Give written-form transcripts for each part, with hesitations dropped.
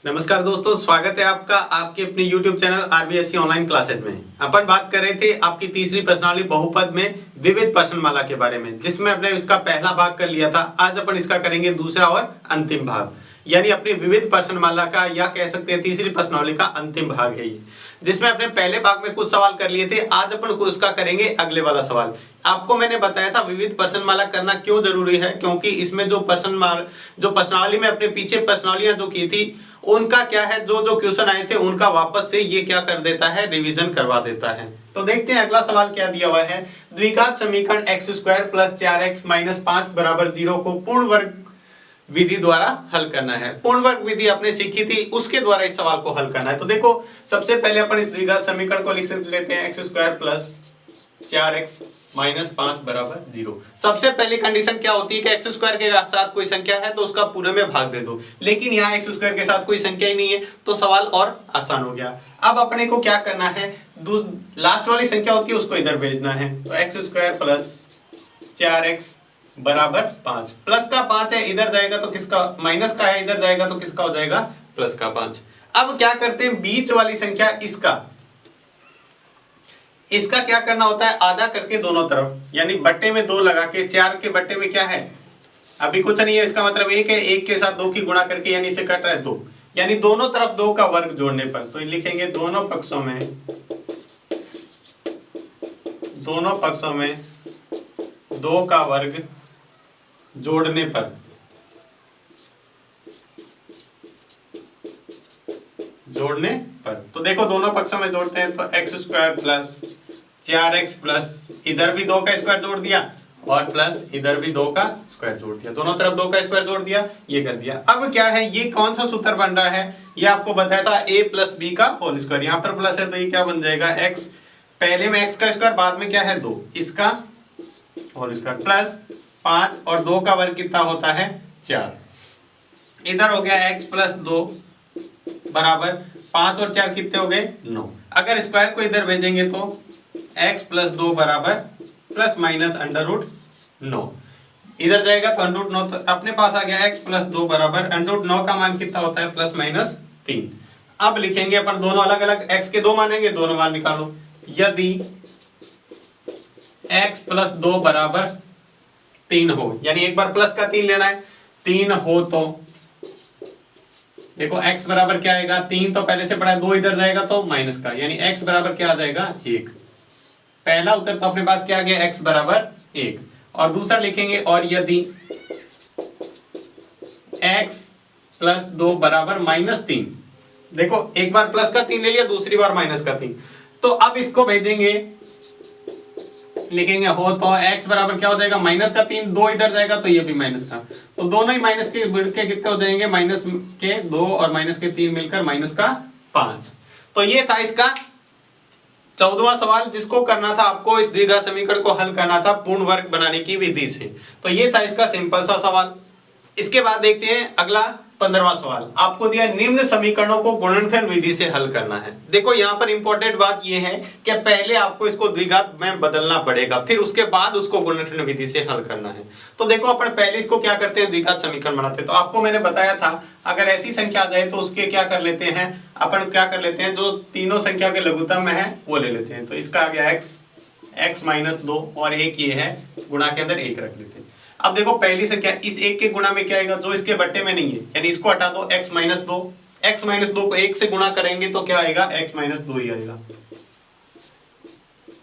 नमस्कार दोस्तों, स्वागत है आपका आपके अपने YouTube channel RBSC online classes में। अपन बात कर रहे थे आपकी तीसरी प्रश्नावली बहुपद में विविध प्रश्नमाला के बारे में, जिसमें अपने इसका पहला भाग कर लिया था। आज अपन इसका करेंगे दूसरा और अंतिम भाग, यानी अपनी विविध प्रश्नमाला का या कह सकते हैं तीसरी प्रश्नावली का अंतिम भाग है ये, जिसमें अपने पहले भाग में कुछ सवाल कर लिए थे। आज अपन को उसका करेंगे अगले वाला सवाल। आपको मैंने बताया था विविध प्रश्नमाला करना क्यों जरूरी है, क्योंकि इसमें जो प्रश्नावली में अपने पीछे प्रश्नावलियां जो की थी उनका क्या है, जो क्वेश्चन आए थे उनका वापस से ये क्या कर देता है, रिवीजन करवा देता है। तो देखते हैं अगला सवाल क्या दिया हुआ है। द्विघात समीकरण x² + 4x - 5 = 0 को पूर्ण वर्ग विधि द्वारा हल करना है। पूर्ण वर्ग विधि आपने सीखी थी, उसके द्वारा इस सवाल को हल करना है। तो देखो, सबसे पहले अपन इस द्विघात समीकरण को लिख लेते हैं x² + 4x - 5 = 0। सबसे पहली कंडीशन क्या होती है कि x² के साथ कोई संख्या है तो उसका पूरे में भाग दे दो, लेकिन यहाँ x² के साथ कोई संख्या ही नहीं है, तो सवाल और आसान हो गया। अब अपने को क्या करना है, लास्ट वाली संख्या होती है उसको इधर भेजना है। तो x² + 4x = 5। प्लस का 5 है, इधर जाएगा तो किसका, माइनस का है, इधर जाएगा तो किसका हो जाएगा, प्लस का 5। अब क्या करते हैं, बीच वाली संख्या इसका क्या करना होता है, आधा करके दोनों तरफ, यानी बट्टे में 2 लगा के, 4 के बट्टे में क्या है, अभी कुछ नहीं है, इसका मतलब 1 है, 1 के साथ 2 की गुणा करके, यानी इसे कट रहा है 2, यानी दोनों तरफ 2 का वर्ग जोड़ने पर। तो लिखेंगे दोनों पक्षों में 2 का वर्ग जोड़ने पर तो देखो दोनों पक्षों में जोड़ते हैं, तो x² + 4x प्लस इधर भी 2 का स्क्वायर जोड़ दिया और प्लस इधर भी 2 का स्क्वायर जोड़ दिया, दोनों तरफ 2 का स्क्वायर जोड़ दिया, ये कर दिया। अब क्या है, ये कौन सा सूत्र बन रहा है, ये आपको बताया था a + b का होल स्क्वायर। यहाँ पर प्लस है तो ये क्या बन जाएगा, x, पहले में x का स्क्वायर, बाद में क्या है 2, इसका होल स्क्वायर प्लस 5 और 2 का वर्ग कितना होता है 4। इधर हो गया x + 2 बराबर 5 और 4 कितने हो गए 9। अगर स्क्वायर को इधर भेजेंगे तो x + 2 बराबर ±√9, इधर जाएगा तो √9, तो अपने पास आ गया x + 2 बराबर √9 का मान कितना होता है +-3। अब लिखेंगे अपन दोनों अलग अलग, x के 2 मानेंगे, दोनों मान निकालो। यदि x + 2 बराबर 3 हो, यानी एक बार प्लस का 3 लेना है, 3 हो तो देखो x बराबर क्या आएगा, 3 तो पहले से पड़ा है, 2 इधर जाएगा तो माइनस का, यानी x बराबर क्या आ जाएगा 1। पहला उत्तर तो अपने पास क्या आ गया, x बराबर 1। और दूसरा लिखेंगे, और यदि x + 2 बराबर -3, देखो एक बार प्लस का 3 ले लिया, दूसरी बार माइनस का 3, तो अब इसको भेजेंगे, लिखेंगे हो तो x बराबर क्या हो जाएगा -3, 2 इधर जाएगा तो ये भी माइनस का, तो दोनों ही माइनस के मिल के कितने हो जाएंगे, -2 और -3 मिलकर -5। तो ये था इसका 14वां सवाल, जिसको करना था आपको इस द्विघात समीकरण को हल करना था पूर्ण वर्ग बनाने की विधि से। तो ये था इसका सिंपल सा सवाल। इसके बाद देखते हैं अगला 15वां सवाल। आपको दिया निम्न समीकरणों को गुणनखंड विधि से हल करना है। देखो यहाँ पर इंपॉर्टेंट बात ये है कि पहले आपको इसको द्विघात में बदलना पड़ेगा, फिर उसके बाद उसको गुणनखंड विधि से हल करना है। तो देखो अपन पहले इसको क्या करते हैं, द्विघात समीकरण बनाते हैं। तो आपको मैंने बताया था अगर ऐसी संख्या आ जाए तो उसके क्या कर लेते हैं, अपन क्या कर लेते हैं, जो तीनों संख्या के लघुत्तम में है वो ले लेते हैं। तो इसका आ गया x - 2 और एक ये है, गुणा के अंदर 1 रख लेते हैं। अब देखो पहली संख्या, इस 1 के गुणा में क्या आएगा, जो इसके बट्टे में नहीं है, यानी इसको हटा दो, x - 2, x - 2 को 1 से गुणा करेंगे तो क्या आएगा, x - 2 ही आएगा।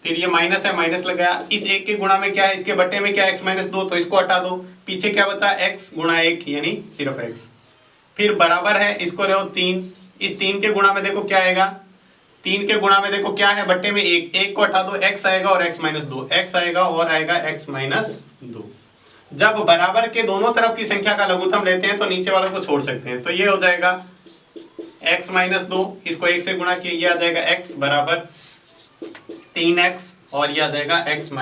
फिर ये माइनस है, माइनस लगाया, इस 1 के गुणा में क्या है, इसके बट्टे में क्या है, x - 2, तो इसको हटा दो, पीछे क्या बचा, x × 1, यानी सिर्फ x। फिर बराबर है, इसको ले 3, इस 3 के गुणा में देखो क्या आएगा, 3 के गुणा में देखो क्या है, बट्टे में 1, 1 को हटा दो, x आएगा और x - 2, x आएगा और आएगा x - 2। जब बराबर के दोनों तरफ की संख्या का लघुत्तम लेते हैं तो नीचे वालों को छोड़ सकते हैं, तो ये हो जाएगा x - 2, इसको 1 से गुणा किया, ये आ जाएगा x बराबर 3x और ये आ जाएगा x -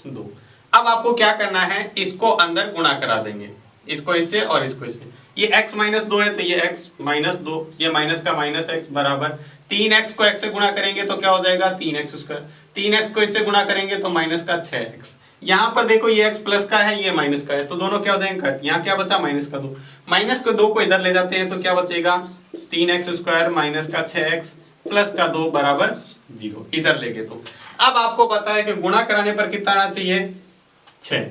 2। अब आपको क्या करना है, इसको अंदर गुणा करा देंगे, इसको इससे और इसको इससे। ये x - 2 है तो ये x - 2, ये माइनस का माइनस x बराबर 3x को x से गुणा करेंगे तो क्या हो जाएगा 3x², 3x को इससे गुणा करेंगे तो माइनस का 6x। यहाँ पर देखो ये x प्लस का है, ये माइनस का है, तो दोनों क्या हो जाएंगे कट। यहाँ क्या बचा, -2, -2 को इधर ले जाते हैं तो क्या बचेगा 3x² माइनस का 6x प्लस का 2 बराबर 0 इधर लेके। तो अब आपको पता है कि गुणा कराने पर कितना आना चाहिए 6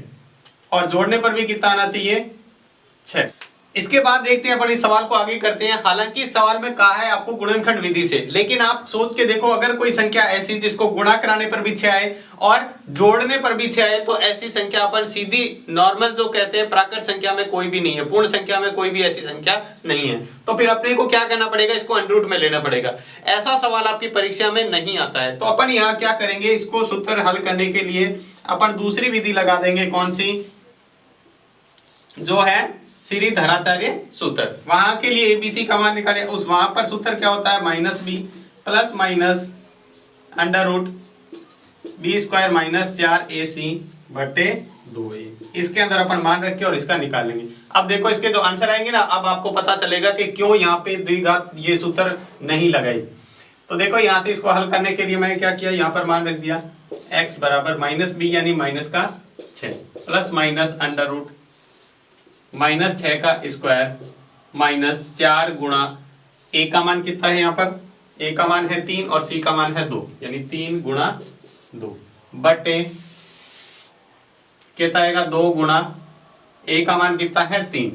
और जोड़ने पर भी कितना आना चाहिए 6। इसके बाद देखते हैं अपन इस सवाल को आगे करते हैं। हालांकि इस सवाल में कहा है आपको गुणनखंड विधि से, लेकिन आप सोच के देखो अगर कोई संख्या ऐसी जिसको गुणा कराने पर भी 6 आए और जोड़ने पर भी 6 आए तो ऐसी संख्या अपन सीधी नॉर्मल जो कहते हैं प्राकृत संख्या में कोई भी नहीं है, पूर्ण संख्या में कोई भी ऐसी संख्या नहीं है। तो फिर अपने को क्या करना पड़ेगा, इसको अंडर रूट में लेना पड़ेगा। ऐसा सवाल आपकी परीक्षा में नहीं आता है। तो अपन यहाँ क्या करेंगे, इसको सूत्र हल करने के लिए अपन दूसरी विधि लगा देंगे। कौन सी, जो है श्रीधराचार्य सूत्र। वहां के लिए एबीसी का मान निकाले, उस वहां पर सूत्र क्या होता है -b plus minus under root b² minus 4ac बटे 2a। इसके अंदर अपन मान रखे और इसका निकाल लेंगे। अब देखो इसके जो आंसर आएंगे ना, अब आपको पता चलेगा कि क्यों यहाँ पे द्विघात ये सूत्र नहीं लगाई। तो देखो यहाँ से इसको हल करने के लिए मैंने क्या किया, यहाँ पर मान रख दिया x बराबर -b यानी माइनस का 6 प्लस माइनस अंडर रूट -6 का स्क्वायर माइनस 4 गुणा a का मान कितना है, यहाँ पर a का मान है 3 और c का मान है 2 यानी 3 गुणा 2 बटे कितना आएगा 2 गुणा a का मान कितना है 3।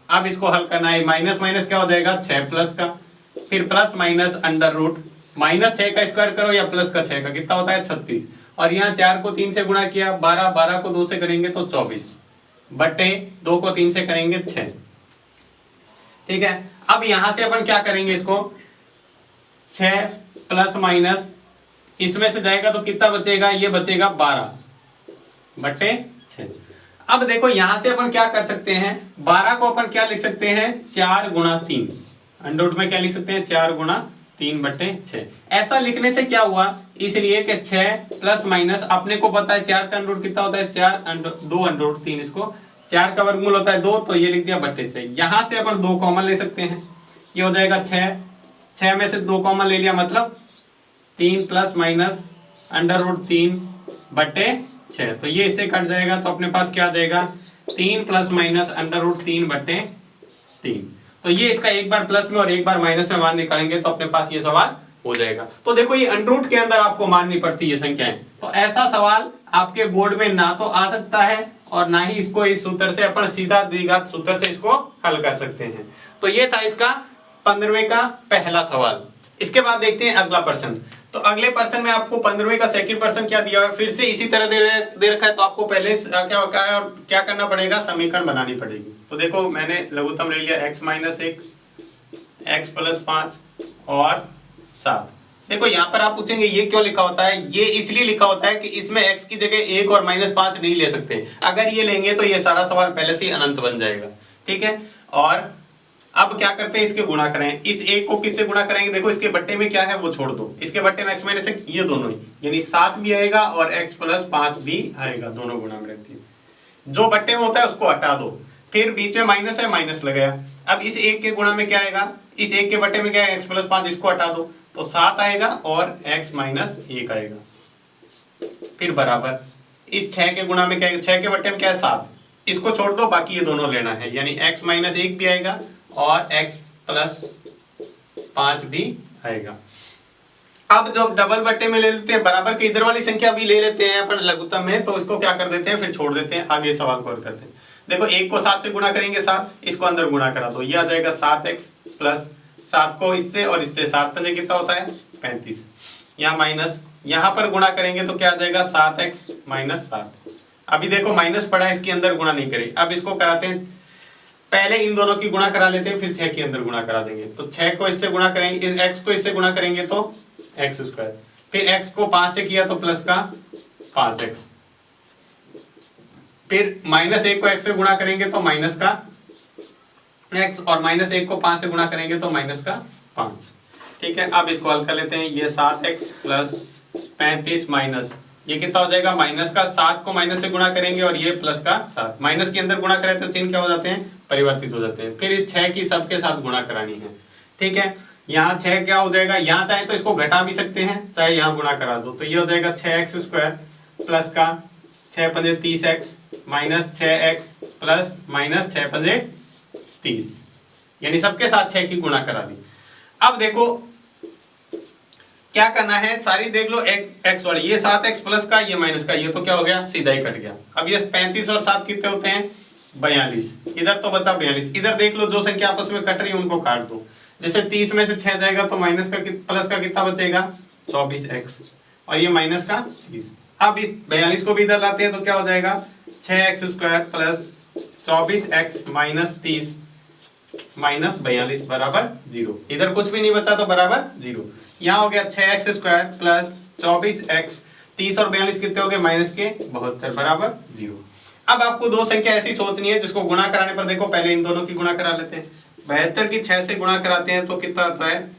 अब इसको हल करना है, माइनस माइनस क्या हो जाएगा 6 प्लस का, फिर प्लस माइनस अंडर रूट -6 का स्क्वायर करो या प्लस का 6 का कितना होता है 36 और यहाँ 4 को 3 से गुणा किया 12, 12 को 2 से करेंगे तो 24 बटे 2 को 3 से करेंगे 6। ठीक है, अब यहां से अपन क्या करेंगे, इसको 6 प्लस माइनस इसमें से जाएगा तो कितना बचेगा, ये बचेगा 12 बटे 6। अब देखो यहां से अपन क्या कर सकते हैं, 12 को अपन क्या लिख सकते हैं 4 गुणा 3, अंडर रूट में क्या लिख सकते हैं 4 गुणा 3 बटे 6। ऐसा लिखने से क्या हुआ, इसलिए कि 6 प्लस माइनस अपने को पता है 4 का अंडर रूट कितना होता है 2 अंडर रूट 3, इसको 4 का वर्गमूल होता है 2 तो ये लिख दिया बटे 6। यहां से अपन 2 कॉमन ले सकते हैं, ये हो जाएगा 6 में से 2 कॉमन ले लिया मतलब 3 प्लस माइनस अंडर रूट 3 बटे 6। तो ये इससे कट जाएगा तो अपने पास क्या आ जाएगा 3 प्लस माइनस अंडर रूट 3 बटे 3। तो ये इसका एक बार प्लस में और एक बार माइनस में मान निकालेंगे तो अपने पास ये सवाल हो जाएगा। तो देखो ये अंडर रूट के अंदर आपको माननी पड़ती है संख्याएं। तो ऐसा सवाल आपके बोर्ड में ना तो आ सकता है और ना ही इसको इस सूत्र से अपन सीधा द्विघात सूत्र से इसको हल कर सकते हैं। तो ये था इसका 15वें का पहला सवाल। इसके बाद देखते हैं अगला प्रश्न। तो अगले प्रश्न में आपको 15वें का सेकंड प्रश्न क्या दिया है, फिर से इसी तरह दे रखा है। तो आपको पहले क्या होता है और क्या करना पड़ेगा, समीकरण बनानी पड़ेगी। तो देखो मैंने लघुत्तम ले लिया x - 1 x + 5 और 7। देखो यहाँ पर आप पूछेंगे ये क्यों लिखा होता है, ये इसलिए लिखा होता है कि इसमें x की जगह 1 और -5 नहीं ले सकते। अगर ये लेंगे तो ये सारा सवाल पहले से ही अनंत बन जाएगा। ठीक है, और अब क्या करते हैं, इसके गुणा करें। इस 1 को किससे गुणा करेंगे, देखो इसके बट्टे में क्या है वो छोड़ दो, इसके बट्टे में x - 1 ये दोनों ही यानी 7 भी आएगा और x + 5 भी आएगा, दोनों गुणा में रख दिए। जो बट्टे में होता है उसको हटा दो, फिर बीच में माइनस है माइनस लगाया। अब इस 1 के गुणा में क्या आएगा, इस 1 के बट्टे में क्या है x + 5, इसको हटा दो तो 7 आएगा और x - 1 आएगा। फिर बराबर इस 6 के गुणा में क्या है, 6 के बट्टे में क्या है 7, इसको छोड़ दो बाकी ये दोनों लेना है यानी x - 1 भी आएगा और x + 5 भी आएगा। अब जब डबल बट्टे में ले लेते हैं बराबर के इधर वाली संख्या भी ले लेते हैं अपन लघुत्तम में, तो इसको क्या कर देते हैं फिर छोड़ देते हैं, आगे सवाल को हल करते हैं। देखो 1 को 7 से गुणा करेंगे 7, इसको अंदर गुणा करा दो, ये आ जाएगा 7x प्लस 7 को इससे और इससे 7 पंजे कितना होता है 35, यहाँ माइनस, यहाँ पर गुणा करेंगे तो क्या आ जाएगा 7x - 7। अभी देखो माइनस पड़ा है, इसके अंदर गुणा नहीं करें। अब इसको कराते हैं, पहले इन दोनों की गुणा करा लेते हैं फिर 6 के अंदर गुणा करा देंगे। तो 6 को इससे गुणा करेंगे, इस x को इससे गुणा करेंगे तो x², फिर x को 5 से किया तो प्लस का 5x, फिर -1 को x से गुणा करेंगे तो माइनस का x और -1 को 5 से गुणा करेंगे तो माइनस का 5। ठीक है, अब इसको हल कर लेते हैं। ये 7x प्लस 35 माइनस ये कितना हो जाएगा, माइनस का 7 को माइनस से गुणा करेंगे और ये प्लस का 7, माइनस के अंदर गुणा करें तो चिन्ह क्या हो जाते हैं, परिवर्तित हो जाते हैं। फिर इस 6 की सबके साथ गुणा करानी है। ठीक है, यहाँ 6 क्या हो जाएगा, यहाँ चाहे तो इसको घटा भी सकते हैं, चाहे यहाँ गुणा करा दो, तो ये हो जाएगा 6x² प्लस का 6 पंजे 30x minus 6x plus minus 6 पंजे 30, यानी सबके साथ 6 की गुणा करा दी। अब देखो क्या करना है, सारी देख लो एक्स वाली, ये 7x प्लस का, ये माइनस का, ये तो क्या हो गया, सीधा ही कट गया। अब ये 35 और 7 कितने होते हैं, 42। इधर तो बचा 42। इधर देख लो जो संख्या आपस में कट रही है उनको काट दो। जैसे 30 में से 6 जाएगा तो माइनस का प्लस का कितना बचेगा, 24x, और ये माइनस का 30। अब इस 42 को भी इधर लाते हैं तो क्या हो जाएगा, 6x square plus 24x minus 30 minus 42 बराबर 0। इधर कुछ भी नहीं बचा तो बराबर 0। यहाँ हो गया 6x स्क्वायर प्लस 24x, 30 और 42 कितने हो गए, माइनस के 72 बराबर 0। अब आपको दो संख्या ऐसी सोचनी है जिसको गुणा कराने पर, देखो पहले इन दोनों की गुणा करा लेते हैं। 72 की 6 से गुणा कराते हैं तो कितना आता है,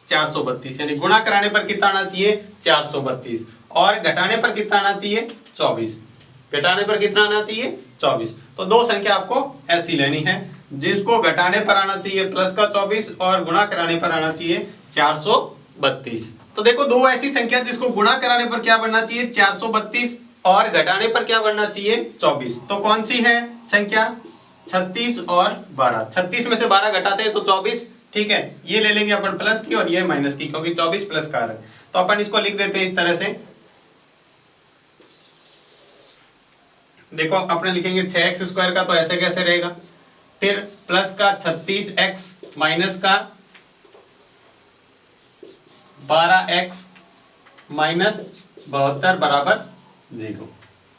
432। यानी गुणा कराने पर कितना आना चाहिए, 432, और घटाने पर कितना आना चाहिए, 24। घटाने पर कितना आना चाहिए, 24। तो दो संख्या आपको ऐसी लेनी है जिसको घटाने पर आना चाहिए प्लस का 24 और गुणा कराने पर आना चाहिए 432। तो देखो दो ऐसी संख्या जिसको गुणा कराने पर क्या बनना चाहिए, 432, और घटाने पर क्या बनना चाहिए, 24। तो कौन सी है संख्या, 36 और 12। 36 में से 12 घटाते हैं तो 24, ठीक है। ये ले लेंगे अपन प्लस की और ये माइनस की, क्योंकि 24 प्लस का है। तो अपन इसको लिख देते हैं इस तरह से। देखो अपने लिखेंगे 6x स्क्वायर का, तो ऐसे कैसे रहेगा, फिर प्लस का 36x माइनस का 12x माइनस 72 बराबर 0,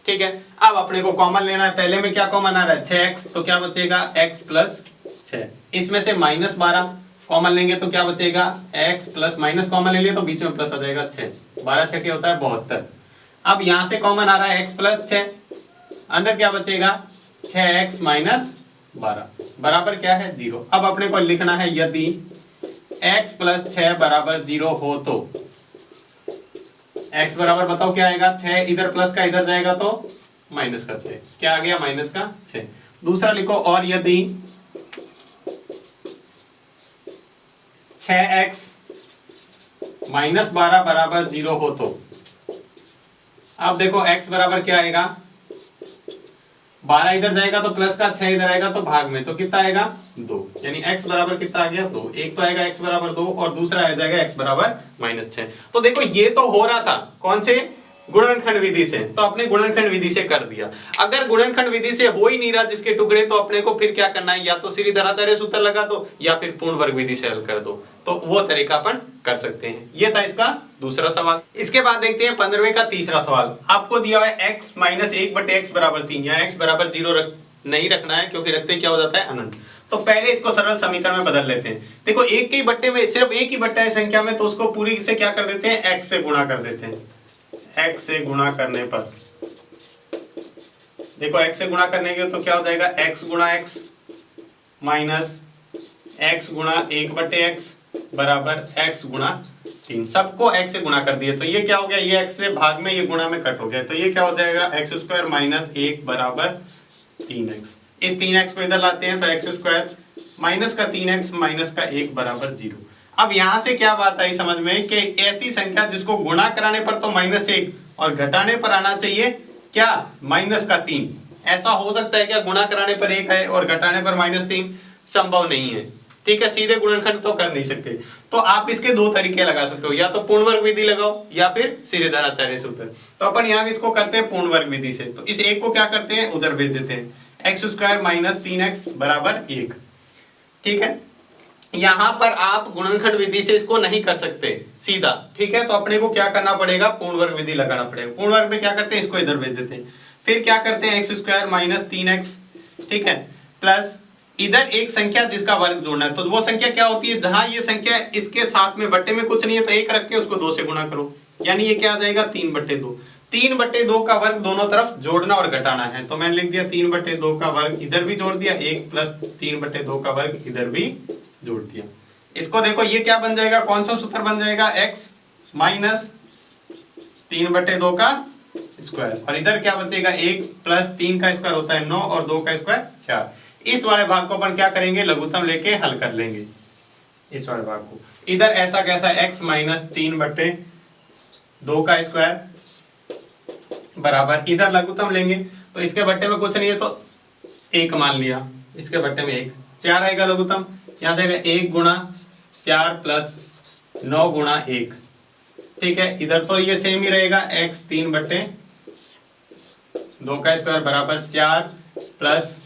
ठीक है। अब अपने को कॉमन लेना है। पहले में क्या कॉमन आ रहा है, 6x, तो क्या बचेगा x प्लस 6। इसमें से माइनस 12 कॉमन लेंगे तो क्या बचेगा, x प्लस, माइनस कॉमन ले लिए तो बीच में प्लस आ जाएगा 6, 12 6 के होता है 72। अब यहां से कॉमन आ रहा है x प्लस 6, अंदर क्या बचेगा, 6x माइनस 12 बराबर क्या है, 0। अब अपने को लिखना है यदि x प्लस 6 बराबर 0 हो तो x बराबर बताओ क्या आएगा, 6, इधर प्लस का इधर जाएगा तो माइनस का 6, क्या आ गया, माइनस का 6। दूसरा लिखो, और यदि 6x माइनस 12 बराबर 0 हो तो, अब देखो x बराबर क्या आएगा, 12 इधर जाएगा तो प्लस का, 6 इधर आएगा तो भाग में, तो कितना आएगा, 2। यानी x बराबर कितना आ गया, 2। एक तो आएगा x बराबर 2 और दूसरा आ जाएगा x बराबर -6। तो देखो ये तो हो रहा था कौन से, गुणनखंड विधि से, तो अपने गुणनखंड विधि से कर दिया। अगर गुणनखंड विधि से हो ही नहीं रहा जिसके टुकड़े, तो अपने को फिर क्या करना है, या तो श्रीधराचार्य सूत्र लगा दो या फिर पूर्ण वर्ग विधि से हल कर दो। तो वो तरीका अपन कर सकते हैं। ये था इसका दूसरा सवाल। इसके बाद देखते हैं 15वें का तीसरा सवाल। आपको दिया हुआ है x माइनस 1/x बराबर 3। यहाँ x बराबर 0 नहीं रखना है, क्योंकि रखते क्या हो जाता है, अनंत। तो पहले इसको सरल समीकरण में बदल लेते हैं। देखो एक के बट्टे में सिर्फ एक ही बट्टा है संख्या में, तो उसको पूरी से क्या कर देते हैं, x से गुणा कर देते हैं। x से गुणा करने पर देखो x से गुणा करने के तो क्या हो जाएगा, x गुणा x माइनस x गुणा 1/x बराबर x गुणा 3। सबको x से गुणा कर दिए तो ये क्या हो गया, ये x से भाग में, ये गुणा में कट हो गया, तो ये क्या हो जाएगा, x स्क्वायर माइनस 1 बराबर 3x। इस 3x को इधर लाते हैं तो x स्क्वायर माइनस का 3x माइनस का 1 बराबर 0। अब यहां से क्या बात आई समझ में, कि ऐसी संख्या जिसको गुणा कराने पर तो -1 और घटाने पर आना चाहिए क्या, -3। ऐसा हो सकता है क्या, गुणा कराने पर 1 है और घटाने पर -3? संभव नहीं है, ठीक है। सीधे गुणनखंड तो कर नहीं सकते। तो आप इसके दो तरीके लगा सकते हो, या तो पूर्ण वर्ग विधि लगाओ या फिर श्रीधराचार्य सूत्र। तो अपन यहाँ इसको करते हैं पूर्ण वर्ग विधि से। तो इस एक को क्या करते हैं, उधर भेज देते हैं, x स्क्वायर माइनस 3x बराबर 1, ठीक है। यहां पर आप गुणनखंड विधि से इसको नहीं कर सकते सीधा, ठीक है। तो अपने को क्या करना पड़ेगा, पूर्ण वर्ग विधि लगाना पड़ेगा। पूर्ण वर्ग में क्या करते हैं, इसको इधर भेज देते हैं। फिर क्या करते हैं, x स्क्वायर माइनस 3x, ठीक है, प्लस इधर एक संख्या जिसका वर्ग जोड़ना है। तो वो संख्या क्या होती है, जहां ये संख्या इसके साथ में बट्टे में कुछ नहीं है तो 1 रख के उसको 2 से गुणा करो, यानी ये क्या आ जाएगा, 3/2। 3/2 का वर्ग दोनों तरफ जोड़ना और घटाना है। तो मैंने लिख दिया 3/2 का वर्ग इधर भी जोड़ दिया, 1 प्लस 3/2 का वर्ग इधर भी जोड़ दिया। इसको देखो ये क्या बन जाएगा, कौन सा सूत्र बन जाएगा, x माइनस 3/2 का स्क्वायर, और इधर क्या बचेगा, 1 प्लस 3 का स्क्वायर होता है 9 और 2 का स्क्वायर 4। इस वाले भाग को अपन क्या करेंगे, लघुत्तम लेके हल कर लेंगे। इस वाले भाग को इधर ऐसा कैसा, x माइनस 3/2 का स्क्वायर बराबर, इधर लघुत्तम लेंगे तो इसके बट्टे में कुछ नहीं है तो 1 मान लिया, इसके बट्टे में 1, 4 आएगा लघुत्तम, यहाँ जाएगा 1 गुणा 4 प्लस 9 गुणा 1। ठीक है, इधर तो ये सेम ही रहेगा, x 3/2 का स्क्वायर बराबर 4 प्लस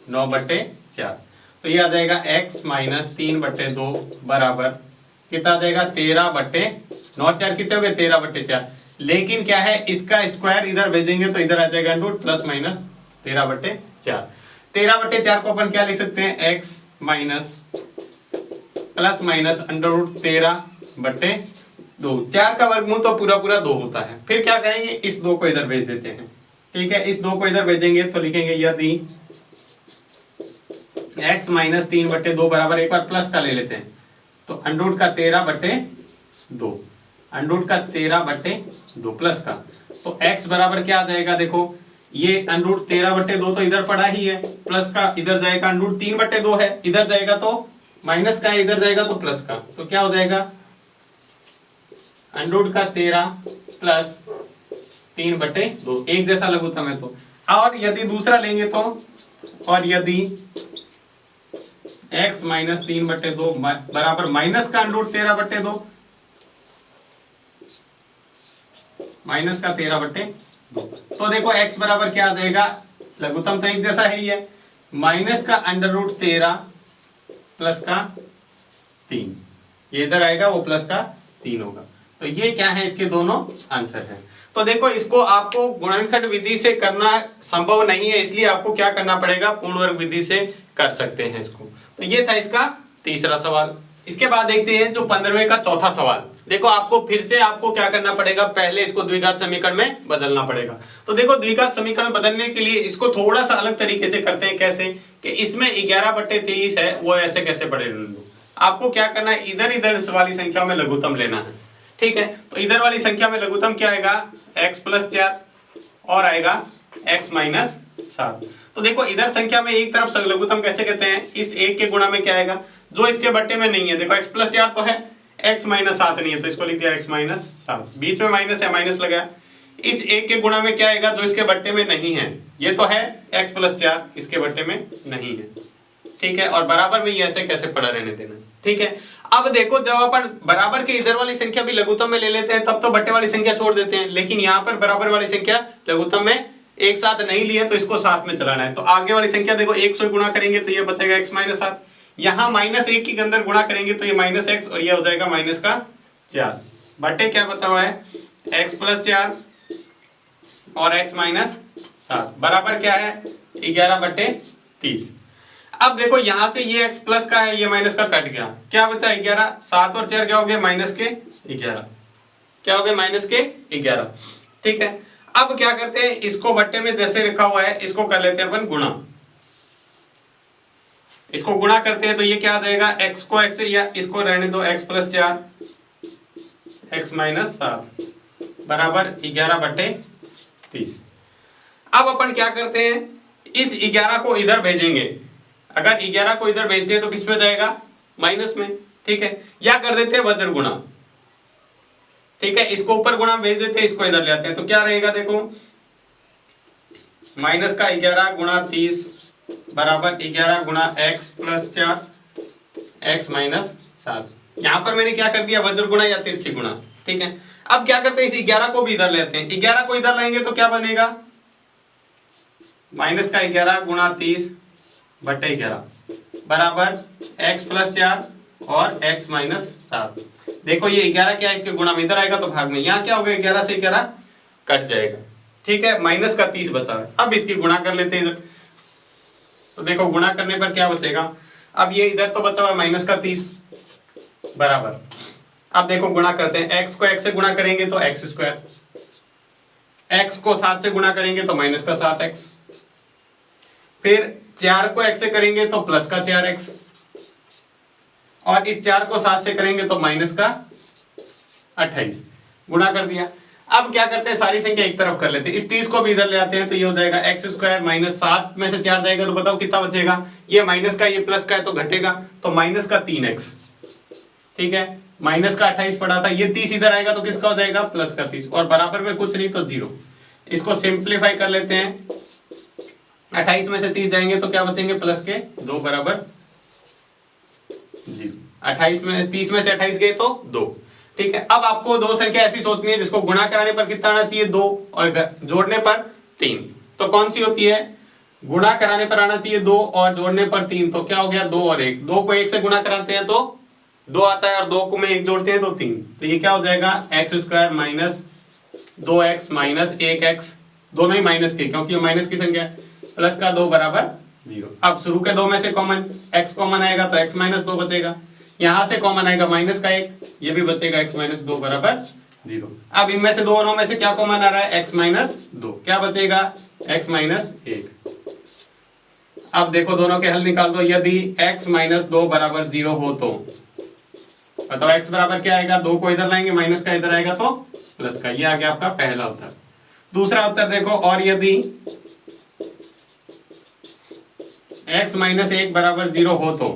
9/4। तो ये आ जाएगा x माइनस 3/2 बराबर कितना आ जाएगा 13/9। 4 कितने हो गए 13/4। लेकिन क्या है, इसका स्क्वायर इधर भेजेंगे तो इधर आ जाएगा रूट प्लस माइनस 13/4। 13/4 को अपन क्या लिख सकते हैं, x minus plus minus under root 13/2। 4 का वर्गमूल तो पूरा पूरा 2 होता है। फिर क्या करेंगे, इस 2 को इधर भेज देते हैं। ठीक है, इस 2 को इधर भेजेंगे तो लिखेंगे यदि x माइनस 3/2 बराबर, एक बार प्लस का ले लेते हैं, तो अंडर रूट का 13/2, अंडर रूट का 13/2 प्लस का, तो x बराबर क्या आ जाएगा, देखो ये अंडर रूट 13/2 तो इधर पड़ा ही है, प्लस का इधर जाएगा, अंडर रूट 3/2 है, इधर जाएगा तो माइनस का है, इधर जाएगा तो प्लस का, तो क्या हो जाएगा अंडर रूट का 13 प्लस 3/2, एक जैसा लघुत्तम है तो। और यदि दूसरा लेंगे तो, और यदि x माइनस 3/2 बराबर माइनस का अंडर रूट 13/2, माइनस का 13/2, तो देखो x बराबर क्या आ जाएगा, लघुत्तम तो एक जैसा ही है, माइनस का अंडर रूट 13 प्लस का 3, ये इधर आएगा वो प्लस का 3 होगा। तो ये क्या है, इसके दोनों आंसर है। तो देखो इसको आपको गुणनखंड विधि से करना संभव नहीं है, इसलिए आपको क्या करना पड़ेगा, पूर्ण वर्ग विधि से कर सकते हैं इसको। तो ये था इसका तीसरा सवाल। इसके बाद देखते हैं जो 15वें का चौथा सवाल। देखो आपको फिर से आपको क्या करना पड़ेगा, पहले इसको द्विघात समीकरण में बदलना पड़ेगा। तो देखो द्विघात समीकरण बदलने के लिए इसको थोड़ा सा अलग तरीके से करते हैं। कैसे कि इसमें 11/23 है, वो ऐसे कैसे पढ़े लो। आपको क्या करना है, इधर इधर वाली संख्या में लघुत्तम लेना है। ठीक है, तो इधर वाली संख्या में लघुत्तम क्या आएगा, x प्लस 4 और आएगा x माइनस 7। तो देखो इधर संख्या में एक तरफ लघुत्तम कैसे कहते हैं, इस एक के गुणा में क्या आएगा, जो इसके बट्टे में नहीं है। देखो x प्लस 4 तो है, x माइनस 7 नहीं है, तो इसको लिख दिया x माइनस 7, बीच में माइनस है, माइनस लगाया। इस एक के गुणा में क्या आएगा, जो इसके बट्टे में नहीं है, ये तो है x प्लस 4, इसके बट्टे में नहीं है। ठीक है, और बराबर में ये ऐसे कैसे पड़ा रहने देना। ठीक है, अब देखो जब अपन बराबर के इधर वाली संख्या भी लघुत्तम में ले लेते हैं तब तो बट्टे वाली संख्या छोड़ देते हैं, लेकिन यहाँ पर बराबर वाली संख्या लघुत्तम में एक साथ नहीं लिए तो इसको साथ में चलाना है। तो आगे वाली संख्या देखो 1 से गुणा करेंगे तो ये बचेगा x माइनस 7, यहाँ -1 के अंदर गुणा करेंगे तो ये माइनस x और ये हो जाएगा माइनस का 4। बट्टे क्या बचा हुआ है, x प्लस 4 और x माइनस 7 बराबर क्या है 11/30। अब देखो यहां से ये x प्लस का है, ये माइनस का कट गया, क्या बचा 11, 7 और 4 क्या हो गए माइनस के 11, क्या हो गए माइनस के 11। ठीक है, अब क्या करते हैं, इसको बट्टे में जैसे लिखा हुआ है इसको कर लेते हैं अपन गुणा। इसको गुणा करते हैं तो ये क्या आ जाएगा, x को x से, या इसको रहने दो x प्लस 4 x माइनस 7 बराबर 11/30। अब अपन क्या करते हैं, इस 11 को इधर भेजेंगे। अगर 11 को इधर भेजते हैं तो किस में जाएगा, माइनस में। ठीक है, या कर देते हैं वज्र गुणा। ठीक है, इसको ऊपर गुणा भेज देते हैं, इसको इधर ले आते हैं, तो क्या रहेगा, देखो माइनस का 11 गुणा 30 बराबर 11 गुणा x प्लस 4 x माइनस 7। यहां पर मैंने क्या कर दिया, वज्र गुणा या तिरछी गुणा। ठीक है, अब क्या करते हैं, इस 11 को भी इधर लेते हैं। 11 को इधर लाएंगे तो क्या बनेगा, माइनस का 11 गुणा 30/11 बराबर x प्लस 4 और x माइनस 7। देखो ये 11 क्या है, इसके गुणा में इधर आएगा तो भाग में, यहाँ क्या होगा 11 से 11 कट जाएगा। ठीक है, माइनस का 30 बचा है। अब इसकी गुणा कर लेते हैं इधर, तो देखो गुणा करने पर क्या बचेगा, अब ये इधर तो बचा हुआ माइनस का 30 बराबर, अब देखो गुणा करते हैं, x को x से गुणा करेंगे तो x स्क्वायर, x को 7 से गुणा करेंगे तो माइनस का 7x, फिर 4 को x से करेंगे तो प्लस का 4x, और इस 4 को 7 से करेंगे तो माइनस का 28। गुणा कर दिया। अब क्या करते हैं, सारी संख्या एक तरफ कर लेते हैं, इस 30 को भी इधर ले आते हैं, तो ये हो जाएगा x स्क्वायर माइनस 7 में से 4 जाएगा तो बताओ कितना बचेगा, ये माइनस का, ये प्लस का है तो घटेगा, तो माइनस का 3x। ठीक है, माइनस का 28 पड़ा था, ये 30 इधर आएगा तो किसका हो जाएगा, प्लस का 30, और बराबर में कुछ नहीं तो 0। इसको सिंप्लीफाई कर लेते हैं, 28 में से 30 जाएंगे तो क्या बचेंगे, प्लस के 2 बराबर जीरो। 28 में 30 में से 28 गए तो 2। ठीक है, अब आपको दो संख्या ऐसी सोचनी है जिसको गुणा कराने पर कितना आना चाहिए 2 और जोड़ने पर 3। तो कौन सी होती है? गुणा कराने पर आना चाहिए 2 और जोड़ने पर 3। तो क्या हो गया 2 और 1। 2 को 1 से गुणा कराते हैं तो 2 आता है और 2 को में 1 जोड़ते हैं तो 3। तो ये क्या हो जाएगा x square minus 2x minus 1x, दोनों ही माइनस के क्योंकि ये माइनस की संख्या है, प्लस का 2 बराबर 0। अब शुरू के 2 में से कॉमन x कॉमन आएगा तो x माइनस 2 बचेगा, यहां से कॉमन आएगा माइनस का 1, ये भी बचेगा x माइनस 2 बराबर 0। अब इनमें से दोनों में से क्या कॉमन आ रहा है x माइनस 2, क्या बचेगा x माइनस 1। अब देखो दोनों के हल निकाल दो। यदि x माइनस 2 बराबर 0 हो तो बताओ x बराबर क्या आएगा, 2 को इधर लाएंगे माइनस का इधर आएगा तो प्लस का। ये आ गया आपका पहला उत्तर। दूसरा उत्तर देखो, और यदि x माइनस 1 बराबर 0 हो तो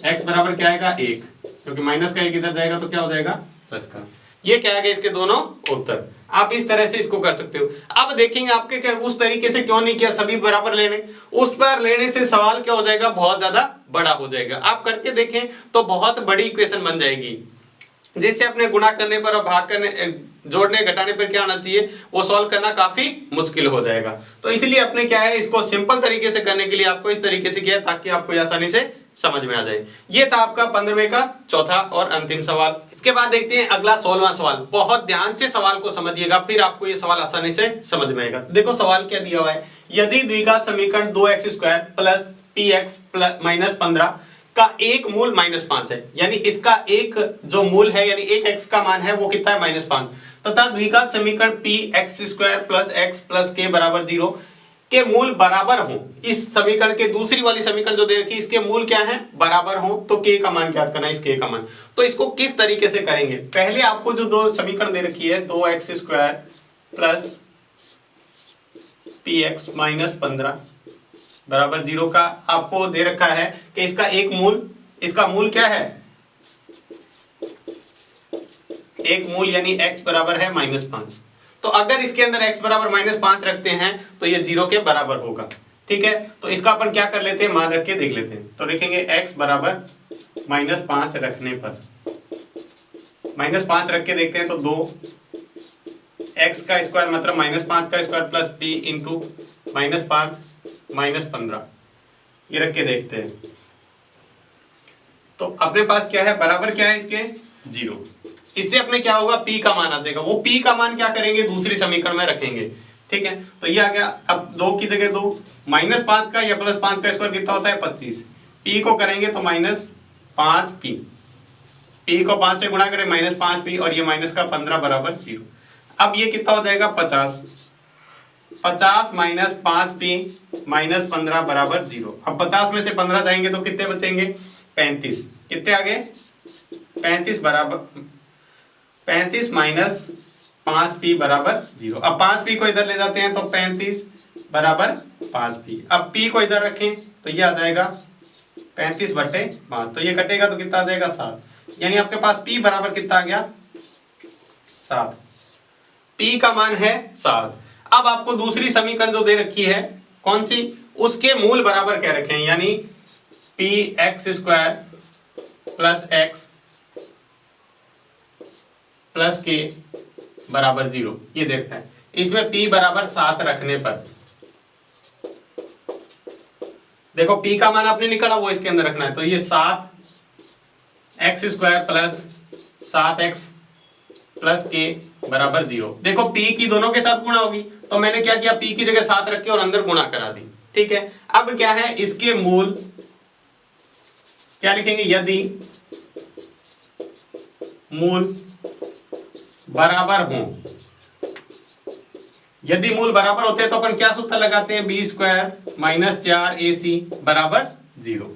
x बराबर क्या आएगा 1, क्योंकि माइनस का 1 इधर जाएगा तो क्या हो जाएगा प्लस का। ये क्या आ गया इसके दोनों उत्तर। आप इस तरह से इसको कर सकते हो। अब देखेंगे आपके क्या उस तरीके से क्यों नहीं किया, सभी बराबर लेने, उस पर लेने से सवाल क्या हो जाएगा बहुत ज्यादा बड़ा हो जाएगा। आप करके देखें तो बहुत बड़ी इक्वेशन बन जाएगी, जिससे अपने गुणा करने पर और भाग करने जोड़ने घटाने पर क्या आना चाहिए वो सॉल्व करना काफी मुश्किल हो जाएगा। तो इसलिए अपने क्या है इसको सिंपल तरीके से करने के लिए आपको इस तरीके से किया ताकि आपको आसानी से समझ में आ जाए। ये था आपका 15वें का चौथा और अंतिम सवाल। इसके बाद देखते हैं अगला 16वां सवाल। बहुत ध्यान से सवाल को समझिएगा, फिर आपको ये सवाल आसानी से समझ में आएगा। देखो सवाल क्या दिया हुआ है, यदि द्विघात समीकरण 2x square plus px minus 15 का एक मूल -5 है, यानी इसका एक जो मूल है यानी एक x का मान है वो कितना है -5, तथा द्विघात समीकरण px square plus x plus k बराबर 0 के मूल बराबर हो। इस समीकरण के दूसरी वाली समीकरण जो दे रखी है इसके मूल क्या है बराबर हो, तो k का मान ज्ञात करना है, इस k का मान। तो इसको किस तरीके से करेंगे, पहले आपको जो दो समीकरण दे रखी है 2x square plus px minus 15 बराबर 0 का आपको दे रखा है कि इसका एक मूल, इसका मूल क्या है एक मूल यानी x बराबर है -5। तो अगर इसके अंदर x बराबर -5 रखते हैं तो ये 0 के बराबर होगा। ठीक है, तो इसका अपन क्या कर लेते हैं मान रख के देख लेते हैं। तो लिखेंगे x बराबर -5 रखने पर, -5 रख के देखते हैं तो 2x का स्क्वायर मतलब -5 का स्क्वायर प्लस p इंटू -5 -15, ये रख के देखते हैं। तो अपने पास क्या है बराबर क्या है इसके 0। इससे अपने क्या होगा p का मान आ जाएगा, वो p का मान क्या करेंगे दूसरी समीकरण में रखेंगे। ठीक है, तो ये आ गया। अब 2 की जगह 2, -5 का या +5 का स्क्वायर कितना होता है 25, p को करेंगे तो -5p, p को 5 से गुणा करें -5p और ये माइनस का 15 बराबर 0। अब ये कितना हो जाएगा 50 माइनस 5p माइनस 15 बराबर 0। अब 50 में से 15 जाएंगे तो कितने बचेंगे 35, कितने आ गए 35 बराबर 35 माइनस 5p बराबर 0। अब 5p को इधर ले जाते हैं तो 35 बराबर 5p। अब p को इधर रखें तो ये आ जाएगा 35/5, तो ये कटेगा तो कितना आ जाएगा 7, यानी आपके पास p बराबर कितना आ गया 7, p का मान है 7। अब आपको दूसरी समीकरण जो दे रखी है कौन सी, उसके मूल बराबर क्या रखे हैं, यानी px square plus x plus k बराबर 0 ये देखना है। इसमें p बराबर 7 रखने पर देखो p का मान आपने निकाला वो इसके अंदर रखना है, तो ये 7x square plus 7x plus k बराबर 0। देखो p की दोनों के साथ गुणा होगी, तो मैंने क्या किया p की जगह 7 रख के और अंदर गुणा करा दी। ठीक है, अब क्या है इसके मूल क्या लिखेंगे, यदि मूल बराबर हो, यदि मूल बराबर होते हैं तो अपन क्या सूत्र लगाते हैं b स्क्वायर माइनस 4ac बराबर 0।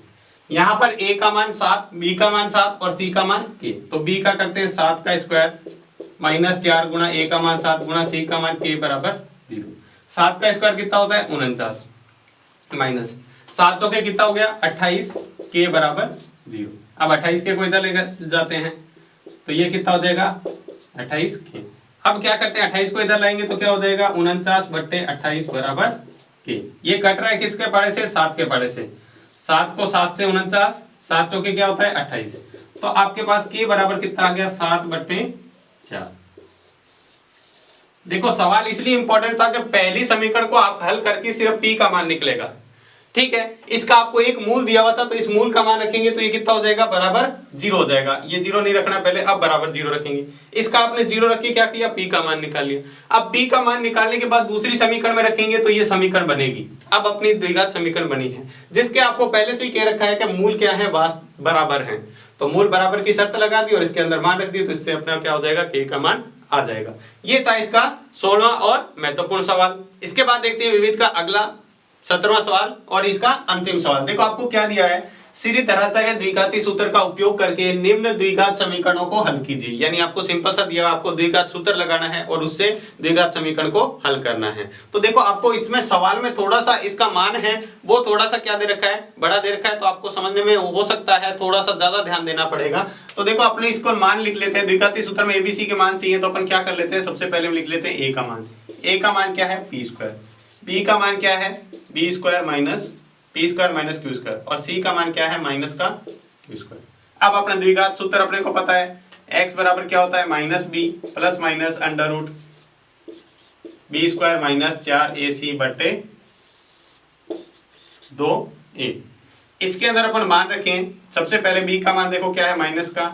यहां पर a का मान 7, b का मान 7 और c का मान k, तो b का करते हैं 7 का स्क्वायर माइनस 4 गुणा a का मान 7 गुणा c का मान k बराबर 0। 7 का स्क्वायर कितना होता है 49 माइनस 7 चौके कितना हो गया 28, k बराबर 0। अब 28 के को इधर ले जाते हैं तो ये कितना हो जाएगा 28 k। अब क्या करते हैं 28 को इधर लाएंगे तो क्या हो जाएगा 49/28 बराबर k। ये कट रहा है किसके पारे से 7 के पारे से, 7 को 7 से 49, 7 चौके क्या होता है 28। तो आपके पास k बराबर कितना आ गया 7/4। देखो सवाल इसलिए इंपॉर्टेंट था कि पहली समीकरण को आप हल करके सिर्फ p का मान निकलेगा, ठीक है। इसका आपको एक मूल दिया हुआ था तो इस मूल का मान रखेंगे तो ये कितना हो जाएगा बराबर 0 हो जाएगा। ये 0 नहीं रखना पहले, अब बराबर 0 रखेंगे। इसका आपने 0 रख के क्या किया p का मान निकाल लिया। अब p का मान निकालने के बाद दूसरी समीकरण में रखेंगे तो ये समीकरण बनेगी। अब अपनी द्विघात समीकरण बनी है जिसके आपको पहले से ही कह रखा है कि मूल क्या है बराबर है, तो मूल बराबर की शर्त लगा दी और इसके अंदर मान रख दी तो इससे अपना क्या हो जाएगा k का मान आ जाएगा। ये था इसका 16वां और महत्वपूर्ण सवाल। इसके बाद देखते हैं विविध का अगला 17वां सवाल और इसका अंतिम सवाल। देखो आपको क्या दिया है, सीधी धराचार्य द्विघाती सूत्र का उपयोग करके निम्न द्विघात समीकरणों को हल कीजिए। यानी आपको सिंपल सा दिया, आपको द्विघात सूत्र लगाना है और उससे द्विघात समीकरण को हल करना है। तो देखो आपको इसमें सवाल में थोड़ा सा इसका मान है वो थोड़ा सा क्या दे रखा है, बड़ा दे रखा है, तो आपको समझने में हो सकता है थोड़ा सा ज्यादा ध्यान देना पड़ेगा। तो देखो अपने इसको मान लिख लेते हैं, द्विघाती सूत्र में एबीसी के मान चाहिए तो अपन क्या कर लेते हैं, सबसे पहले हम लिख लेते हैं ए का मान। ए का मान क्या है पी स्क्वायर, बी का मान क्या है B square minus P square minus Q square और सी का मान क्या है माइनस का क्यू स्क्वायर। अब अपना द्विघात सूत्र अपने को पता है, x बराबर क्या होता है minus B plus minus under root B square minus 4ac बटे 2a। इसके अंदर अपन मान रखें सबसे पहले b का मान देखो क्या है माइनस का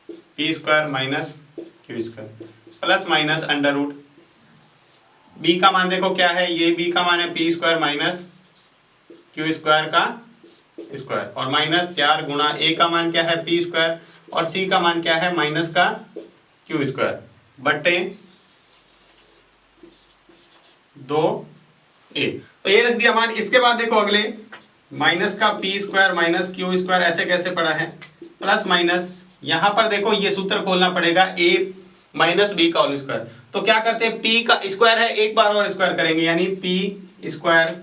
P square minus Q square plus minus under root b का मान देखो क्या है, ये b का मान है P square minus Q square का स्क्वायर और माइनस 4 गुणा a का मान क्या है पी स्क्वायर और c का मान क्या है माइनस का क्यू स्क्वायर बटे 2a। तो ये रख दिया मान। इसके बाद देखो अगले माइनस का P square minus Q square ऐसे कैसे पड़ा है प्लस माइनस, यहां पर देखो ये सूत्र खोलना पड़ेगा a माइनस बी का होल स्क्वायर। तो क्या करते हैं p का स्क्वायर है एक बार और स्क्वायर करेंगे यानी p स्क्वायर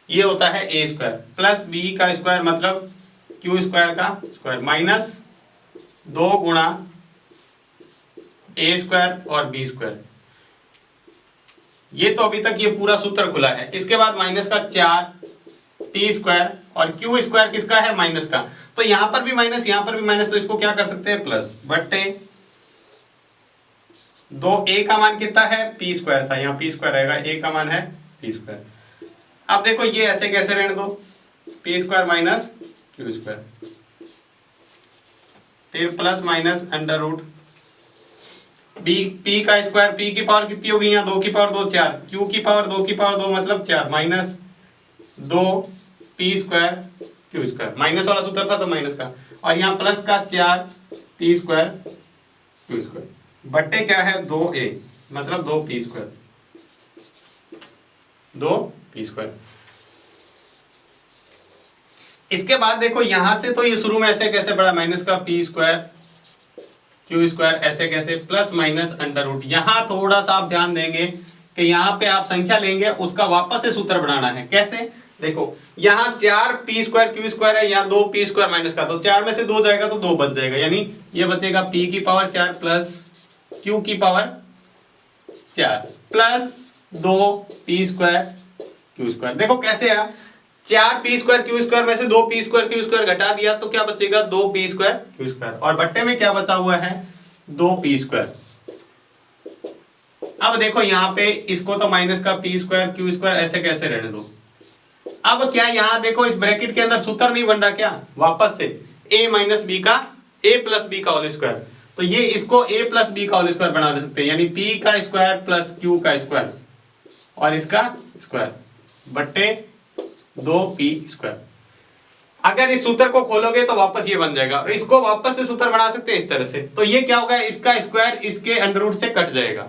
ये होता है ए स्क्वायर प्लस बी का स्क्वायर मतलब क्यू स्क्वायर का स्क्वायर माइनस 2 गुणा ए स्क्वायर और बी स्क्वायर। ये तो अभी तक ये पूरा सूत्र खुला है। इसके बाद माइनस का 4 टी स्क्वायर और क्यू स्क्वायर किसका है माइनस का, तो यहां पर भी माइनस यहां पर भी माइनस, तो इसको क्या कर सकते हैं प्लस बट्टे 2a का मान कितना है पी स्क्वायर था, यहाँ पी स्क्वायर रहेगा, a का मान है पी स्क्वायर। अब देखो ये ऐसे कैसे रहने दो P square minus Q square फिर plus minus under root B P का स्क्वायर, पी की पावर कितनी होगी यहाँ 2 की पावर 2 4, क्यू की पावर 2 की पावर 2 मतलब 4 minus 2 P square Q square, minus वाला सूत्र था तो माइनस का, और यहाँ प्लस का 4 पी स्क्वायर क्यू स्क्वायर बट्टे क्या है 2a मतलब 2 पी स्क्वायर 2 पी स्क्वायर। इसके बाद देखो यहां से तो ये शुरू में ऐसे कैसे बढ़ा माइनस का पी स्क्वायर क्यू स्क्वायर ऐसे कैसे प्लस माइनस अंडर रूट। यहां थोड़ा सा आप ध्यान देंगे कि यहां पे आप संख्या लेंगे उसका वापस से सूत्र बनाना है। कैसे देखो यहां 4 पी स्क्वायर क्यू स्क्वायर है, यहाँ 2 पी स्क्वायर माइनस का, तो 4 में से 2 जाएगा तो 2 बच जाएगा, यानी ये बचेगा पी की पावर 4 प्लस क्यू की power 4 plus 2 P square Q square. देखो कैसे है 4 पी स्क्वायर क्यू स्क्वायर में से 2 पी स्क्वायर क्यू स्क्वायर घटा दिया तो क्या बचेगा 2 पी स्क्वायर क्यू स्क्वायर और बट्टे में क्या बचा हुआ है 2 पी स्क्वायर। अब देखो यहाँ पे इसको तो माइनस का पी स्क्वायर क्यू स्क्वायर ऐसे कैसे रहने दो। अब क्या यहाँ देखो इस ब्रैकेट के अंदर सूत्र नहीं बन रहा क्या, वापस से a माइनस बी का a प्लस बी का होल स्क्वायर, तो ये इसको a प्लस बी का होल स्क्वायर बना दे सकते हैं, यानी p का स्क्वायर प्लस q का स्क्वायर और इसका स्क्वायर बट्टे 2p स्क्वायर। अगर इस सूत्र को खोलोगे तो वापस ये बन जाएगा और इसको वापस से सूत्र बना सकते हैं इस तरह से, तो ये क्या होगा इसका स्क्वायर इसके अंडर रूट से कट जाएगा,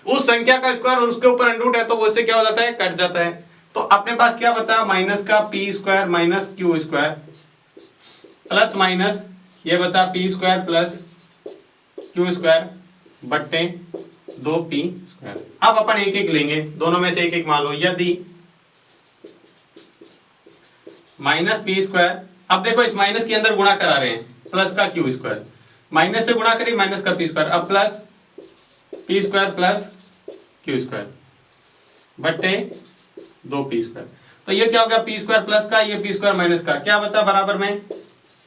उस संख्या का स्क्वायर और उसके ऊपर अंडर रूट है तो वो इससे क्या हो जाता है कट जाता है। तो अपने पास क्या बचा माइनस का P square minus Q square plus minus ये बचा P square plus Q square बट्टे 2p स्क्वायर। अब अपन एक एक लेंगे, दोनों में से एक एक मान लो, यदि माइनस पी स्क्वायर, अब देखो इस माइनस के अंदर गुणा करा रहे हैं प्लस का क्यू स्क्वायर, माइनस से गुणा करिए माइनस का पी स्क्वायर, अब plus P square plus Q square बट्टे 2p स्क्वायर। तो ये क्या हो गया पी स्क्वायर प्लस का, ये पी स्क्वायर माइनस का, क्या बचा बराबर में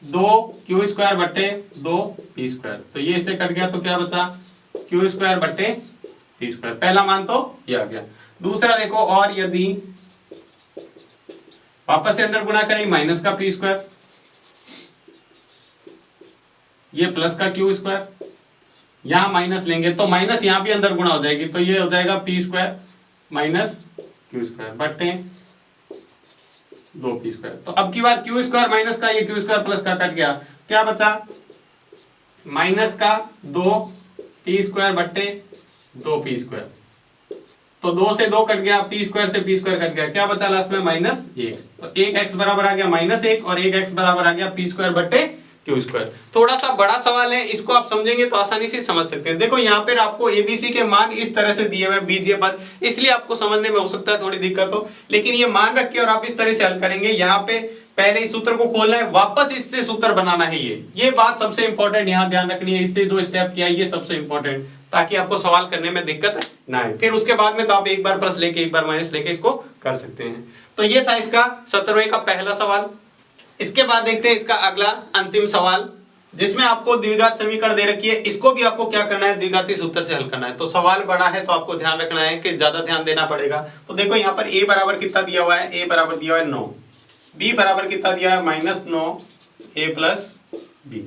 2 क्यू स्क्वायर बट्टे 2 पी स्क्वायर। तो ये इससे कट गया तो क्या बचा क्यू स्क्वायर बट्टे पी स्क्वायर। पहला मान तो ये आ गया। दूसरा देखो, और यदि वापस से अंदर गुणा करें माइनस का पी स्क्वायर, ये प्लस का क्यू स्क्वायर, यहां माइनस लेंगे तो माइनस यहां भी अंदर गुणा हो जाएगी, तो ये हो जाएगा P square minus Q square बट्टे 2 पी स्क्वायर। तो अब की बार क्यू स्क्वायर माइनस का, ये क्यू स्क्वायर प्लस का कट गया, क्या बचा माइनस का 2 पी स्क्वायर बट्टे 2 पी स्क्वायर। तो 2 से 2 कट गया, पी स्क्वायर से पी स्क्वायर कट गया, क्या बचा लास्ट में -1। तो 1x बराबर आ गया -1 और 1x बराबर आ गया पी स्क्वायर बट्टे क्यू स्क्वायर। थोड़ा सा बड़ा सवाल है, इसको आप समझेंगे तो आसानी से समझ सकते हैं। देखो यहाँ पर आपको एबीसी के मान इस तरह से दिए हुए बीजीय पद, इसलिए आपको समझने में हो सकता है थोड़ी दिक्कत हो, लेकिन ये मान रख के और आप इस तरह से हल करेंगे। यहाँ पे पहले इस सूत्र को खोलना है, वापस इससे सूत्र बनाना है। ये बात सबसे इंपॉर्टेंट यहाँ ध्यान रखनी है। इससे जो स्टेप किया ये सबसे इंपॉर्टेंट, ताकि आपको सवाल करने में दिक्कत ना आए। फिर उसके बाद में तो आप एक बार प्लस लेके एक बार माइनस लेके इसको कर सकते हैं। तो ये था इसका 17वें का पहला सवाल। इसके बाद देखते हैं इसका अगला अंतिम सवाल, जिसमें आपको द्विघात समीकरण दे रखी है। इसको भी आपको क्या करना है, द्विघाती सूत्र से हल करना है। तो सवाल बड़ा है तो आपको ध्यान रखना है कि ज्यादा ध्यान देना पड़ेगा। तो देखो यहाँ पर a बराबर कितना दिया हुआ है, a बराबर दिया हुआ है 9, b बराबर कितना दिया है -9 a प्लस b,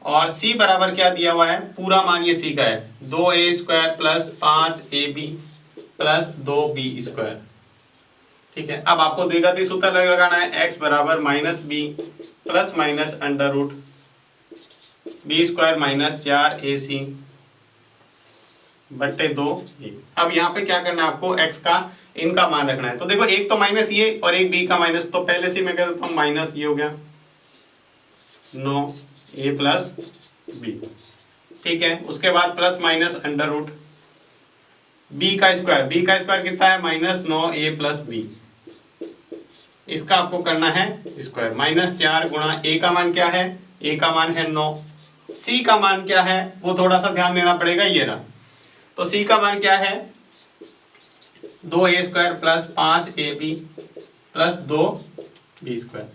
और c बराबर क्या दिया हुआ है, पूरा मान ये c का है 2a square plus 5ab plus 2b square. ठीक है, अब आपको द्विघाती सूत्र लगाना है, x बराबर -b plus minus under root b square minus 4ac बट्टे 2a। अब यहाँ पे क्या करना है आपको, x का इनका मान रखना है। तो देखो एक तो माइनस ये और एक b का माइनस, तो पहले से मैं कह देता हूँ माइनस ये हो गया 9a प्लस b। ठीक है, उसके बाद plus minus under root b का स्क्वायर कितना है -9a प्लस b, इसका आपको करना है स्क्वायर, -4 गुणा a का मान क्या है, a का मान है 9, c का मान क्या है वो थोड़ा सा ध्यान देना पड़ेगा, ये रहा। तो c का मान क्या है 2a square plus 5ab plus 2b square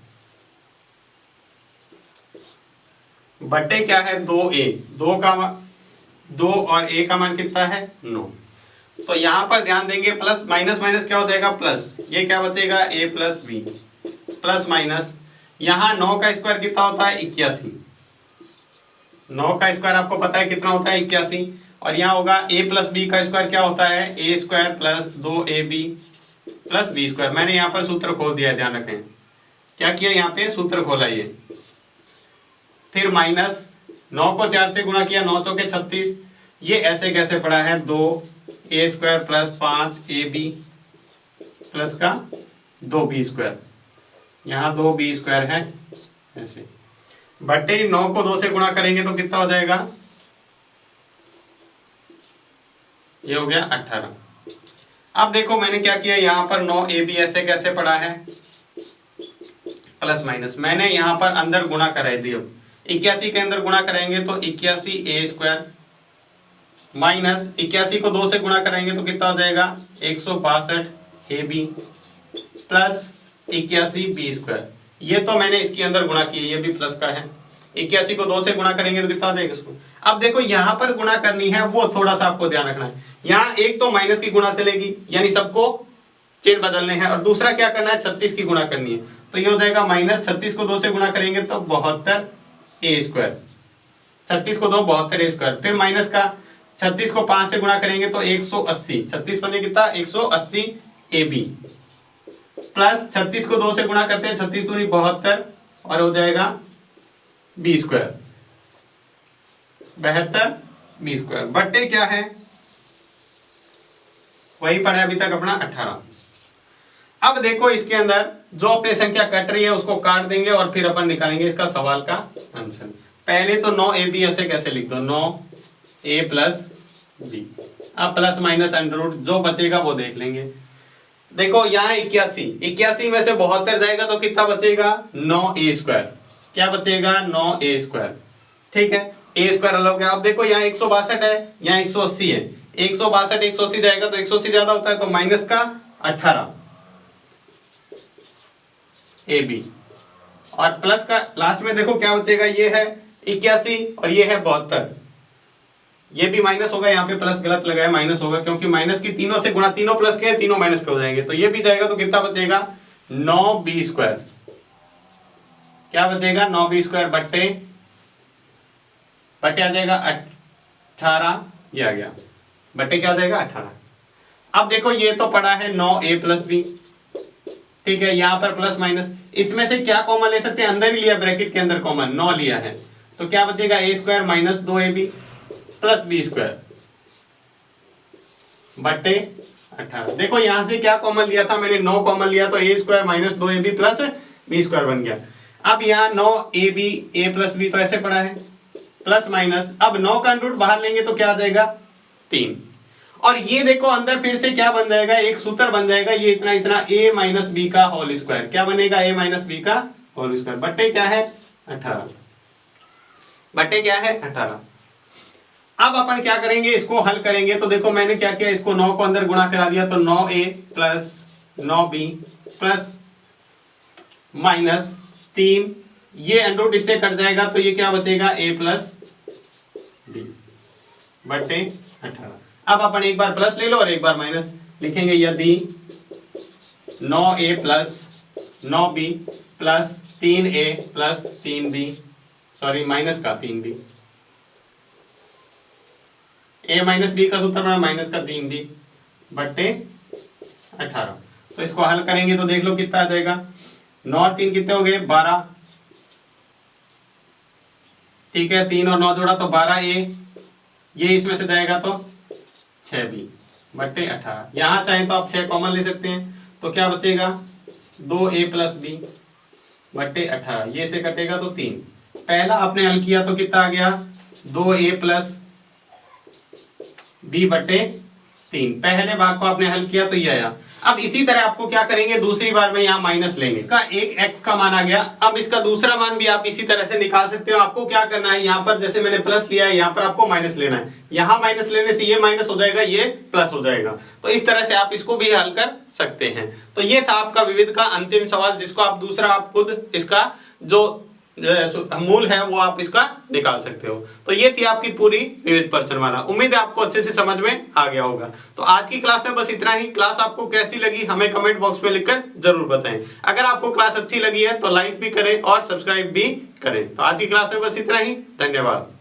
बट्टे क्या है 2a, 2 और a का मान कितना है 9। तो यहाँ पर ध्यान देंगे, प्लस माइनस माइनस क्या हो जाएगा प्लस, ये क्या बचेगा a plus b plus minus, यहाँ 9 का स्क्वायर कितना होता है 81, 9 का स्क्वायर आपको पता है कितना होता है 81, और यहाँ होगा a प्लस b का स्क्वायर क्या होता है a square plus 2ab plus b square. मैंने यहाँ पर सूत्र खोल दिया है, ध्यान रखें क्या किया, यहाँ पे सूत्र खोला ये। फिर माइनस 9 को 4 से गुणा किया, 9 चौके 36, ये ऐसे कैसे पड़ा है 2a square plus 5ab plus का 2b स्क्वायर, यहाँ 2b स्क्वायर है ऐसे, बट्टे 9 को 2 से गुणा करेंगे तो कितना हो जाएगा, ये हो गया 18। अब देखो मैंने क्या किया, यहाँ पर 9ab ऐसे कैसे पड़ा है प्लस माइनस, मैंने यहाँ पर अंदर गुणा करा दिया, 81 के अंदर गुणा कराएंगे तो 81a स्क्वायर माइनस 81 को 2 से गुणा कराएंगे तो कितना हो जाएगा 162ab प्लस 81b स्क्वायर। ये तो मैंने इसके अंदर गुणा किया, ये भी प्लस का है, 81 को 2 से गुणा करेंगे तो कितना हो जाएगा इसको। अब देखो यहाँ पर गुणा करनी है, वो थोड़ा सा आपको ध्यान रखना है, यहाँ एक तो माइनस की गुणा चलेगी यानी सबको चिन्ह बदलने हैं, और दूसरा क्या करना है 36 की गुणा करनी है। तो ये हो जाएगा -36 को 2 से गुणा करेंगे तो 72a स्क्वायर, 36 को 2 72a स्क्वायर, फिर माइनस का 36 को 5 से गुणा करेंगे तो 180, 36 बने कितना 180ab प्लस 36 को 2 से गुणा करते हैं 36 दूनी 72 और हो जाएगा b स्क्वायर, 72b स्क्वायर बट्टे क्या है वही पढ़ा अभी तक अपना 18। अब देखो इसके अंदर जो अपनी संख्या कट रही है उसको काट देंगे और फिर अपन निकालेंगे इसका सवाल का आंसर। पहले तो 9ab ऐसे कैसे लिख दो, 9a प्लस b, अब प्लस माइनस अंडर रूट, जो बचेगा वो देख लेंगे। देखो यहाँ 81 में से 72 जाएगा तो कितना बचेगा 9a स्क्वायर, क्या बचेगा 9a स्क्वायर। ठीक है, a स्क्वायर अलग हो गया। अब देखो यहाँ 162 है, यहाँ 180 है, 162 180 जाएगा तो 180 ज्यादा होता है तो माइनस का 18, AB और प्लस का लास्ट में देखो क्या बचेगा, ये है 81 और ये है 72। ये भी माइनस होगा, यहाँ पे प्लस गलत लगाया, माइनस होगा क्योंकि माइनस की तीनों से गुणा, तीनों प्लस के हैं, तीनों माइनस के हो जाएंगे, तो ये भी जाएगा तो कितना बचेगा 9b²। क्या बचेगा 9b² बट्टे आ जाएगा 18, ये आ गया बट्टे क्या आ जाएगा 18। अब देखो ये तो पड़ा है 9a+b, ठीक है, यहां पर प्लस माइनस, इसमें से क्या कॉमन ले सकते हैं, अंदर ही लिया, ब्रैकेट के अंदर कॉमन 9 लिया है, तो क्या बचेगा a² minus 2ab plus b² बट्टे 18। देखो यहां से क्या कॉमन लिया था मैंने, 9 कॉमन लिया तो a² minus 2ab plus b² बन गया। अब यहाँ 9ab a प्लस b तो ऐसे पड़ा है, प्लस माइनस, अब 9 का रूट बाहर लेंगे तो क्या आ जाएगा 3, और ये देखो अंदर फिर से क्या बन जाएगा, एक सूत्र बन जाएगा, ये इतना इतना a माइनस बी का होल स्क्वायर, क्या बनेगा a माइनस बी का होल स्क्वायर बट्टे क्या है 18, बट्टे क्या है 18। अब अपन क्या करेंगे, इसको हल करेंगे, तो देखो मैंने क्या किया, इसको 9 को अंदर गुणा करा दिया, तो 9a plus 9b plus minus 3, ये अंडर इससे कट जाएगा तो ये क्या बचेगा a प्लस b बट्टे 18। अब अपन एक बार प्लस ले लो और एक बार माइनस लिखेंगे, यदि 9a plus 9b plus 3a plus 3b, sorry minus का 3b, a माइनस बी का सूत्र बना माइनस का 3b बट्टे 18। तो इसको हल करेंगे तो देख लो कितना आ जाएगा, 9 और 3 कितने हो गए 12, ठीक है, 3 और 9 जोड़ा तो 12a, ये इसमें से जाएगा तो 6b बट्टे 18। यहां चाहे तो आप 6 कॉमन ले सकते हैं, तो क्या बचेगा 2a प्लस b बट्टे 18, ये से कटेगा तो 3। पहला आपने हल किया तो कितना आ गया 2a प्लस b बट्टे 3, पहले भाग को आपने हल किया तो ये आया। अब इसी तरह आपको क्या करेंगे, दूसरी बार में यहाँ माइनस लेंगे, इसका एक x का मान आ गया, अब इसका दूसरा मान भी आप इसी तरह से निकाल सकते हो। आपको क्या करना है, यहाँ पर जैसे मैंने प्लस लिया है, यहाँ पर आपको माइनस लेना है, यहाँ माइनस लेने से ये माइनस हो जाएगा, ये प्लस हो जाएगा, तो इस तरह से आप इसको भी हल कर सकते हैं। तो ये था आपका विविध का अंतिम सवाल, जिसको आप दूसरा आप खुद इसका जो मूल है वो आप इसका निकाल सकते हो। तो ये थी आपकी पूरी विविध प्रश्नमाला। उम्मीद है आपको अच्छे से समझ में आ गया होगा। तो आज की क्लास में बस इतना ही। क्लास आपको कैसी लगी हमें कमेंट बॉक्स में लिखकर जरूर बताएं। अगर आपको क्लास अच्छी लगी है तो लाइक भी करें और सब्सक्राइब भी करें। तो आज की क्लास में बस इतना ही। धन्यवाद।